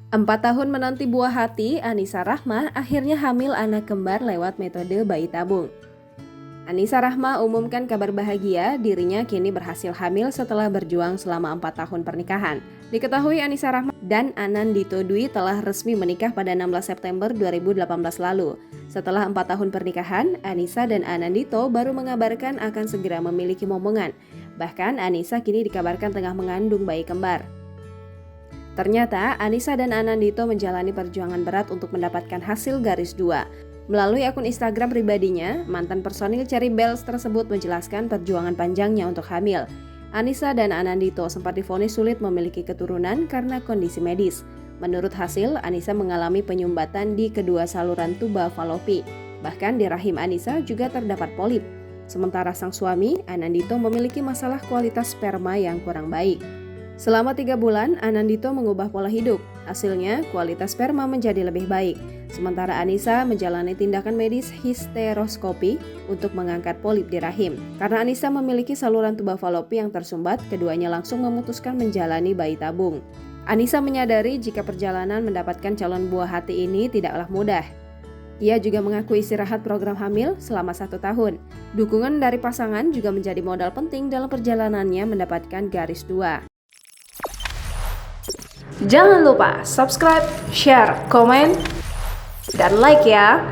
4 tahun menanti buah hati, Anissa Rahma akhirnya hamil anak kembar lewat metode bayi tabung. Anissa Rahma umumkan kabar bahagia, dirinya kini berhasil hamil setelah berjuang selama 4 tahun pernikahan. Diketahui Anissa Rahma dan Anandito Dwi telah resmi menikah pada 16 September 2018 lalu. Setelah 4 tahun pernikahan, Anissa dan Anandito baru mengabarkan akan segera memiliki momongan. Bahkan Anissa kini dikabarkan tengah mengandung bayi kembar. Ternyata, Anissa dan Anandito menjalani perjuangan berat untuk mendapatkan hasil garis 2. Melalui akun Instagram pribadinya, mantan personil Cherry Bells tersebut menjelaskan perjuangan panjangnya untuk hamil. Anissa dan Anandito sempat divonis sulit memiliki keturunan karena kondisi medis. Menurut hasil, Anissa mengalami penyumbatan di kedua saluran tuba falopi. Bahkan di rahim Anissa juga terdapat polip. Sementara sang suami, Anandito, memiliki masalah kualitas sperma yang kurang baik. Selama 3 bulan, Anandito mengubah pola hidup. Hasilnya, kualitas sperma menjadi lebih baik. Sementara Anissa menjalani tindakan medis histeroskopi untuk mengangkat polip di rahim. Karena Anissa memiliki saluran tuba falopi yang tersumbat, keduanya langsung memutuskan menjalani bayi tabung. Anissa menyadari jika perjalanan mendapatkan calon buah hati ini tidaklah mudah. Ia juga mengaku istirahat program hamil selama 1 tahun. Dukungan dari pasangan juga menjadi modal penting dalam perjalanannya mendapatkan garis 2. Jangan lupa subscribe, share, komen, dan like ya!